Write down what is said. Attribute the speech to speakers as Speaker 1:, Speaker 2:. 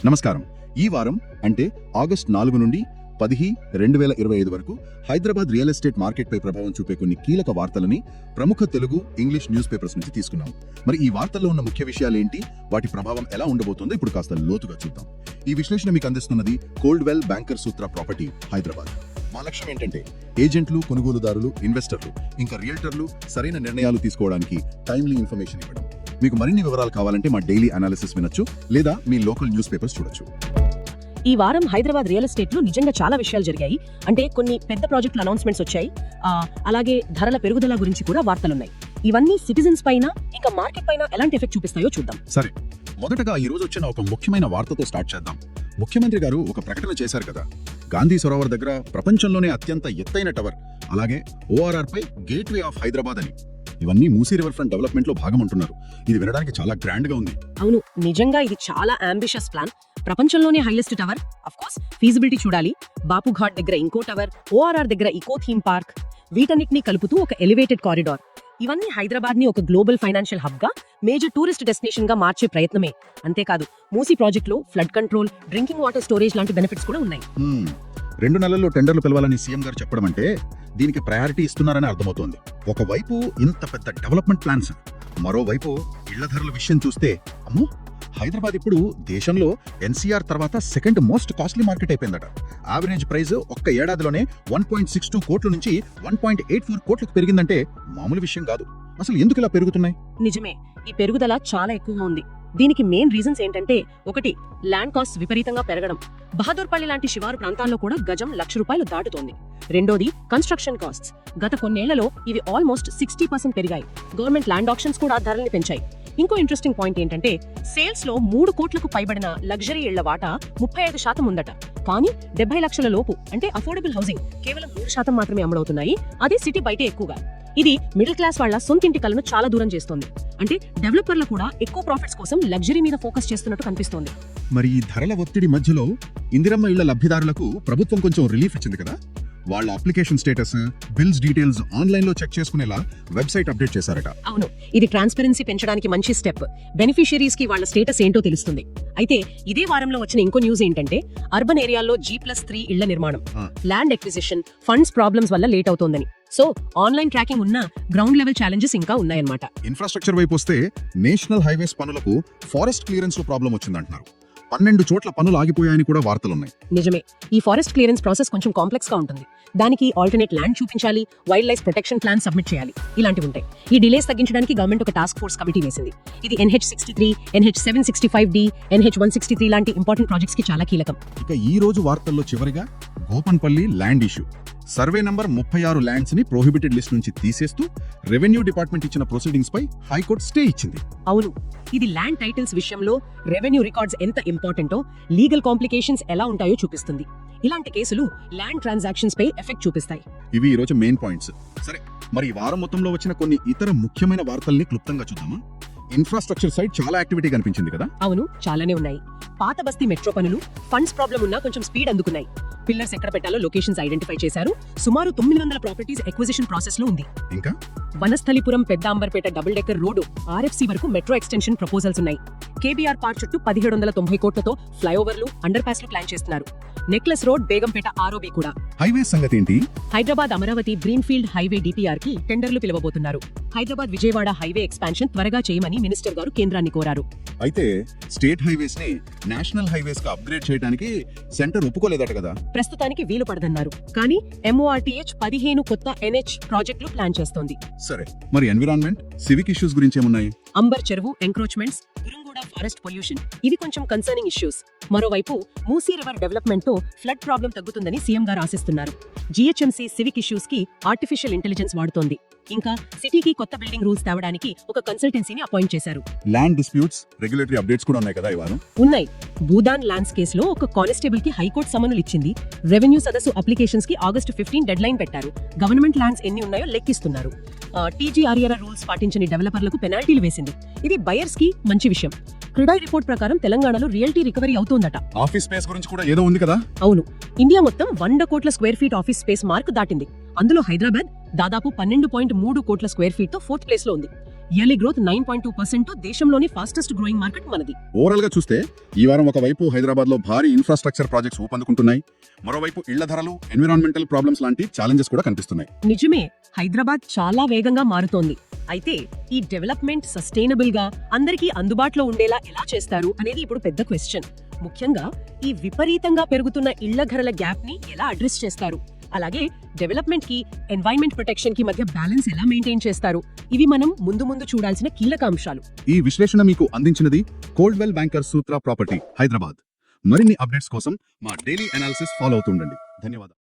Speaker 1: నమస్కారం. ఈ వారం అంటే ఆగస్టు 4 నుండి 10, 2025 వరకు హైదరాబాద్ రియల్ ఎస్టేట్ మార్కెట్పై ప్రభావం చూపే కొన్ని కీలక వార్తలని ప్రముఖ తెలుగు, ఇంగ్లీష్ న్యూస్ పేపర్స్ నుంచి తీసుకున్నాం. మరి ఈ వార్తల్లో ఉన్న ముఖ్య విషయాలేంటి, వాటి ప్రభావం ఎలా ఉండబోతుందో ఇప్పుడు కాస్త లోతుగా చూద్దాం. ఈ విశ్లేషణ మీకు అందిస్తున్నది కోల్డ్వెల్ బ్యాంకర్ సూత్ర ప్రాపర్టీ, హైదరాబాద్. మా లక్ష్యం ఏంటంటే ఏజెంట్లు, కొనుగోలుదారులు, ఇన్వెస్టర్లు ఇంకా రియల్టర్లు సరైన నిర్ణయాలు తీసుకోవడానికి టైమ్లీ ఇన్ఫర్మేషన్ ఇవ్వడం. మీకు మరిన్ని వివరాలు కావాలంటే మా డైలీ అనాలిసిస్ వినొచ్చు, లేదా మీ లోకల్ న్యూస్ పేపర్స్ చూడొచ్చు.
Speaker 2: ఈ వారం హైదరాబాద్ రియల్ ఎస్టేట్ లో నిజంగా చాలా విషయాలు జరిగాయి. అంటే కొన్ని పెద్ద ప్రాజెక్టుల అనౌన్స్మెంట్స్ వచ్చాయి. అలాగే ధరల పెరుగుదల గురించి కూడా వార్తలున్నాయి. ఇవన్నీ సిటిజన్స్ పైన ఇంకా మార్కెట్ పైన ఎలాంటి ఎఫెక్ట్ చూపిస్తాయో చూద్దాం.
Speaker 1: సరే, మొదటగా ఈ రోజు వచ్చిన ఒక ముఖ్యమైన వార్తతో స్టార్ట్ చేద్దాం. ముఖ్యమంత్రి గారు ఒక ప్రకటన చేశారు కదా, గాంధీ సరోవర్ దగ్గర ప్రపంచంలోనే అత్యంత ఎత్తైన టవర్, అలాగే ORR పై గేట్వే ఆఫ్ హైదరాబాద్ అని. ఇవన్నీ మూసీ రివర్ ఫ్రంట్ డెవలప్మెంట్ లో భాగం అంటున్నారు. ఇది వినడానికి చాలా గ్రాండ్ గా ఉంది.
Speaker 2: అవును, నిజంగా ఇది చాలా అంబిషియస్ ప్లాన్. ప్రపంచంలోనే highest tower. Of course feasibility చూడాలి. బాపు ఘాట్ దగ్గర ఇంకో టవర్, ORR దగ్గర ఇకో థీమ్ పార్క్, వీటన్నిటిని కలుపుతూ ఒక ఎలివేటెడ్ కారిడార్. ఇవన్నీ హైదరాబాద్ ని ఒక గ్లోబల్ ఫైనాన్షియల్ హబ్ గా, మేజర్ టూరిస్ట్ డెస్టినేషన్ గా మార్చే ప్రయత్నమే. అంతేకాదు, మూసీ ప్రాజెక్ట్ లో flood control, drinking water storage లాంటి బెనిఫిట్స్ కూడా ఉన్నాయి.
Speaker 1: 2 నెలల్లో టెండర్లు పిలవాలని సీఎం గారు చెప్పడం అంటే దీనికి ప్రయారిటీ ఇస్తున్నారని అర్థమవుతోంది. ఒకవైపు ఇంత పెద్ద డెవలప్మెంట్ ప్లాన్స్, మరోవైపు ఇళ్ల ధరల విషయం చూస్తే అమ్మో, హైదరాబాద్ ఇప్పుడు దేశంలో NCR తర్వాత సెకండ్ మోస్ట్ కాస్ట్లీ మార్కెట్ అయిపోయిందట. యావరేజ్ ప్రైస్ ఒక్క ఏడాదిలోనే 1.62 కోట్ల నుంచి 1.84 కోట్లకు పెరిగిందంటే మామూలు విషయం కాదు. అసలు ఎందుకు ఇలా పెరుగుతున్నాయి?
Speaker 2: నిజమే, ఈ పెరుగుదల చాలా ఎక్కువగా ఉంది. దీనికి మెయిన్ రీజన్స్ ఏంటంటే, ఒకటి, ల్యాండ్ కాస్ట్ విపరీతంగా పెరగడం. బహదూర్పల్లి లాంటి శివారు ప్రాంతాల్లో కూడా గజం ₹1,00,000 దాటుతోంది. రెండోది, కన్స్ట్రక్షన్ కాస్ట్స్. గత కొన్నేళ్లలో ఇవి ఆల్మోస్ట్ 60% పెరిగాయి. గవర్నమెంట్ ల్యాండ్ ఆక్షన్స్ కూడా ధరల్ని పెంచాయి. ఇంకో ఇంట్రెస్టింగ్ పాయింట్ ఏంటంటే, సేల్స్ లో 3 కోట్లకు పైబడిన లగ్జరీ ఇళ్ల వాటా 35% ఉందట. కానీ 70 లక్షల లోపు అంటే అఫోర్డబుల్ హౌసింగ్ కేవలం 3% మాత్రమే అమ్ముడవుతున్నాయి. అది సిటీ బయటే ఎక్కువగా. ఇది మిడిల్ క్లాస్ వాళ్ళ సొంతింటి కలను చాలా దూరం చేస్తోంది. అంటే డెవలపర్లు కూడా ఎక్కువ ప్రాఫిట్స్ కోసం లగ్జరీ మీద ఫోకస్ చేస్తున్నట్టు కనిపిస్తోంది.
Speaker 1: మరి ఈ ధరల ఒత్తిడి మధ్యలో ఇందిరమ్మ ఇళ్ల లబ్ధిదారులకు ప్రభుత్వం కొంచెం రిలీఫ్ ఇచ్చింది కదా. వాళ్ళ application status, bills details online లో చెక్ చేసుకునేలా వెబ్సైట్ అప్డేట్ చేశారట.
Speaker 2: అవును, ఇది ట్రాన్స్పరెన్సీ పెంచడానికి మంచి స్టెప్. బెనిఫిషియరీస్ కి వాళ్ళ స్టేటస్ ఏంటో తెలుస్తుంది. అయితే ఇదే వారంలో వచ్చిన ఇంకో న్యూస్ ఏంటంటే, అర్బన్ ఏరియాల్లో G+3 ఇళ్ల నిర్మాణం, ల్యాండ్ ఎక్విజిషన్, ఫండ్స్ ప్రాబ్లమ్స్ వల్ల లేట్ అవుతోందని. సో ఆన్లైన్ ట్రాకింగ్ ఉన్న గ్రౌండ్ లెవెల్ ఛాలెంజెస్ ఇంకా ఉన్నాయన్నమాట.
Speaker 1: ఇన్ఫ్రాస్ట్రక్చర్ వైపు వస్తే నేషనల్ హైవేస్ పనులకు ఫారెస్ట్ క్లియరెన్స్ లో ప్రాబ్లం వచ్చిందంటున్నారు. 12 చోట్ల పనులు ఆగిపోయాయని కూడా వార్తలున్నాయి.
Speaker 2: నిజమే, ఈ ఫారెస్ట్ క్లియరెన్స్ ప్రాసెస్ కొంచెం కాంప్లెక్స్ గా ఉంటుంది. దానికి ఆల్టర్నేట్ ల్యాండ్ చూపించాలి, wild life protection plan submit చేయాలి, ఇలాంటివి ఉంటాయి. ఈ డిలేస్ తగ్గించడానికి గవర్నమెంట్ ఒక టాస్క్ ఫోర్స్ కమిటీ వేసింది. ఇది NH63, NH765D, NH163 లాంటి ఇంపార్టెంట్ ప్రాజెక్ట్స్ కి చాలా కీలకం.
Speaker 1: ఇక ఈ రోజు వార్తల్లో చివరిగా Gopanpally land issue. Survey number 36 lands ని ప్రొహిబిటెడ్ లిస్ట్ నుంచి తీసేస్తూ రెవెన్యూ డిపార్ట్మెంట్ ఇచ్చిన ప్రొసీడింగ్స్ పై హైకోర్టు స్టే ఇచ్చింది.
Speaker 2: అవును, ఇది ల్యాండ్ టైటిల్స్ విషయంలో రెవెన్యూ రికార్డ్స్ ఎంత ఇంపార్టెంటో, లీగల్ కాంప్లికేషన్స్ ఎలా ఉంటాయో చూపిస్తుంది. ఇలాంటి కేసులు ల్యాండ్ ట్రాన్సాక్షన్స్ పై ఎఫెక్ట్ చూపిస్తాయి.
Speaker 1: ఇవి ఈ రోజు మెయిన్ పాయింట్స్. సరే, మరి ఈ వారం మొత్తంలో వచ్చిన కొన్ని ఇతర ముఖ్యమైన వార్తల్ని క్లుప్తంగా చూద్దామా. ఇన్ఫ్రాస్ట్రక్చర్ సైడ్ చాలా యాక్టివిటీ కనిపించింది కదా.
Speaker 2: అవును, చాలానే ఉన్నాయి. పాత బస్తీ మెట్రో పనులు ఫండ్స్ ప్రాబ్లం ఉన్నా కొంచెం స్పీడ్ అందుకున్నాయి. పిల్లర్స్ ఎక్కడ పెట్టాలో లొకేషన్స్ ఐడెంటిఫై చేశారు. సుమారు 900 ప్రాపర్టీస్ ఎక్విజిషన్ ప్రాసెస్ లో ఉంది.
Speaker 1: ఇంకా
Speaker 2: వనస్థలిపురం పెద్ద Amberpet double decker road RFC వరకు మెట్రో ఎక్స్టెన్షన్ ప్రపోజల్స్ ఉన్నాయి. KBR పార్క్ చుట్టూ 1790 కోట్లతో ఫ్లైఓవర్లు, అండర్ పాస్లు ప్లాన్ చేస్తున్నారు. నెక్లెస్ రోడ్, బేగంపేట ROB కూడా.
Speaker 1: హైవే సంగతి ఏంటి?
Speaker 2: Hyderabad Amaravati greenfield highway DPR కి టెండర్లు పిలవబోతున్నారు. హైదరాబాద్ విజయవాడ హైవే ఎక్స్పాన్షన్ త్వరగా చేయమని మినిస్టర్ గారు కేంద్రాన్ని కోరారు.
Speaker 1: అయితే స్టేట్ హైవేస్ ని నేషనల్ హైవేస్ గా అప్గ్రేడ్ చేయడానికి సెంటర్ ఒప్పుకోలేదట కదా.
Speaker 2: ప్రస్తుతానికి వీలు పడదన్నారు. కానీ MORTH 15 కొత్త NH ప్రాజెక్టులు ప్లాన్ చేస్తోంది.
Speaker 1: సరే, మరి ఎన్విరాన్మెంట్, సివిక్ ఇష్యూస్ గురించి ఏమున్నాయి?
Speaker 2: అంబర్ చెరువు ఎంక్రోచ్మెంట్స్, గురుంగూడ ఫారెస్ట్ పొల్యూషన్, ఇవి కొంచెం కన్సర్నింగ్ ఇష్యూస్. మరోవైపు మూసీ రివర్ డెవలప్మెంట్ తో ఫ్లడ్ ప్రాబ్లం తగ్గుతుందని సీఎం గారు ఆశిస్తున్నారు. GHMC సివిక్ ఇష్యూస్ కి ఆర్టిఫిషియల్ ఇంటెలిజెన్స్ వాడుతోంది. ఇంకా సిటీకి కొత్త బిల్డింగ్ రూల్స్ తేవడానికి ఒక కన్సల్టెన్సీని అపాయింట్ చేశారు.
Speaker 1: ల్యాండ్ డిస్ప్యూట్స్, రెగ్యులేటరీ అప్డేట్స్ కూడా ఉన్నాయి కదా ఈ వారం.
Speaker 2: ఉన్నాయి. భూదాన్ ల్యాండ్స్ కేసులో ఒక కానిస్టేబుల్ కి హైకోర్టు సమన్లు ఇచ్చింది. రెవెన్యూ సదస్సు అప్లికేషన్స్ కి ఆగస్టు 15 డెడ్ లైన్ పెట్టారు. గవర్నమెంట్ ల్యాండ్స్ ఎన్ని ఉన్నాయో లెక్కిస్తున్నారు. TGRER రూల్స్ పాటించని డెవలపర్లకు పెనాల్టీలు వేసింది. ఇది బయర్స్ కి మంచి విషయం. క్రిడాయ్ రిపోర్ట్ ప్రకారం తెలంగాణలో రియల్టీ రికవరీ అవుతోందట.
Speaker 1: ఆఫీస్ స్పేస్ గురించి కూడా ఏదో ఉంది కదా.
Speaker 2: అవును, ఇండియా మొత్తం 100 కోట్ల square feet office space mark దాటింది. అందులో హైదరాబాద్ దాదాపు 12.3 కోట్ల స్క్వేర్ ఫీట్ తో 4th ప్లేస్ లో ఉంది. ఇయర్లీ గ్రోత్ 9.2%, దేశంలోని ఫాస్టెస్ట్ గ్రోయింగ్ మార్కెట్ మనది.
Speaker 1: ఓవరాల్ గా చూస్తే ఈ వారం ఒకవైపు హైదరాబాద్ లో భారీ ఇన్ఫ్రాస్ట్రక్చర్ ప్రాజెక్ట్స్ ఊపందుకుంటున్నాయి, మరోవైపు ఇళ్ల ధరలు, ఎన్విరాన్మెంటల్ ప్రాబ్లమ్స్ లాంటి ఛాలెంజెస్ కూడా కనిపిస్తున్నాయి.
Speaker 2: నిజమే, హైదరాబాద్ చాలా వేగంగా మారుతోంది. అయితే ఈ డెవలప్మెంట్ సస్టైనబుల్ గా అందరికీ అందుబాటులో ఉండేలా ఎలా చేస్తారు అనేది ఇప్పుడు పెద్ద క్వశ్చన్. ముఖ్యంగా ఈ విపరీతంగా పెరుగుతున్న ఇళ్ల ధరల గ్యాప్ ని ఎలా అడ్రస్ చేస్తారు, అలాగే డెవలప్మెంట్ కి ఎన్వైరన్మెంట్ ప్రొటెక్షన్ కి మధ్య బ్యాలెన్స్ ఎలా మెయింటైన్ చేస్తారు, ఇవి మనం ముందు చూడాల్సిన కీలక అంశాలు.
Speaker 1: ఈ విశ్లేషణ మీకు అందించినది కోల్డ్వెల్ బ్యాంకర్ సూత్ర ప్రాపర్టీ హైదరాబాద్. మరిన్ని అప్డేట్స్ కోసం మా డైలీ అనాలిసిస్ ఫాలో అవుతుండండి. ధన్యవాదాలు.